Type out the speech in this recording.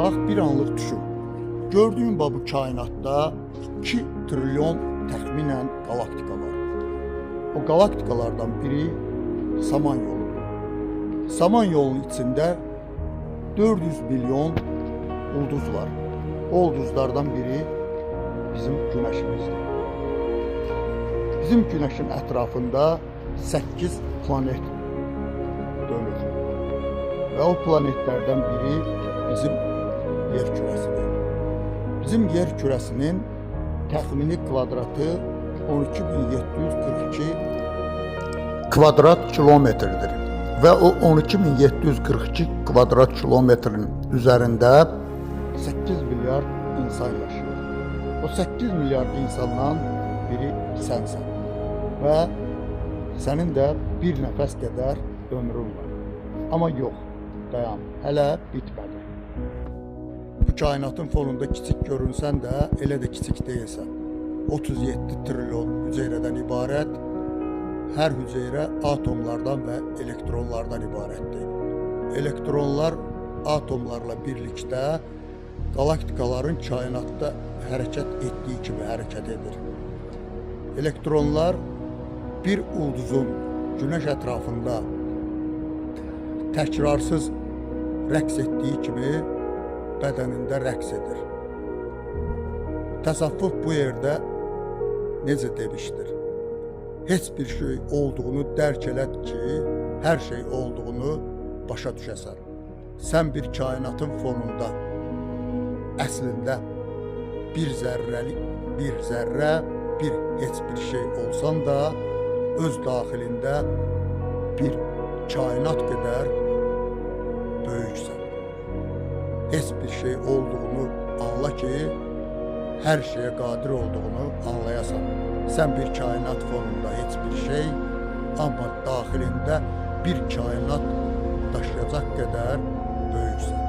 Bax, bir anlıq düşün. Gördüyün bu kainatda 2 trilyon təxminən galaktika var. O galaktikalardan biri Samanyolu. Samanyolunun içində 400 milyon ulduz var. O ulduzlardan biri bizim Güneşimizdir. Bizim Güneşin ətrafında 8 planet dönür. Və o planetlərdən biri bizim yer kürəsidir. Bizim yer kürəsinin təxmini kvadratı 12.742 kvadrat kilometrdir. Və o 12.742 kvadrat kilometrin üzərində 8 milyard insan yaşayır. O 8 milyard insandan biri sənsən. Və sənin də bir nəfəs qədər ömrün var. Amma yox, dayan, hələ bitmədi. Bu kainatın fonunda kiçik görünsən də, elə də kiçik deyilsən. 37 trilyon hüceyrədən ibarət, hər hüceyrə atomlardan və elektronlardan ibarətdir. Elektronlar atomlarla birlikdə galaktikaların kainatda hərəkət etdiyi kimi hərəkət edir. Elektronlar bir ulduzun Güneş ətrafında təkrarsız rəqs etdiyi kimi bədənində rəqs edir. Təsavvuf bu yerdə necə demişdir? Heç bir şey olduğunu dərk eləd ki, hər şey olduğunu başa düşəsən. Sən bir kainatın fonunda əslində bir zərrə, bir heç bir şey olsan da öz daxilində bir kainat qədər böyüksən. Heç bir şey olduğunu anla ki, hər şeyə qadir olduğunu anlayasan. Sən bir kainat fonunda heç bir şey, amma daxilində bir kainat daşıyacaq qədər böyüksən.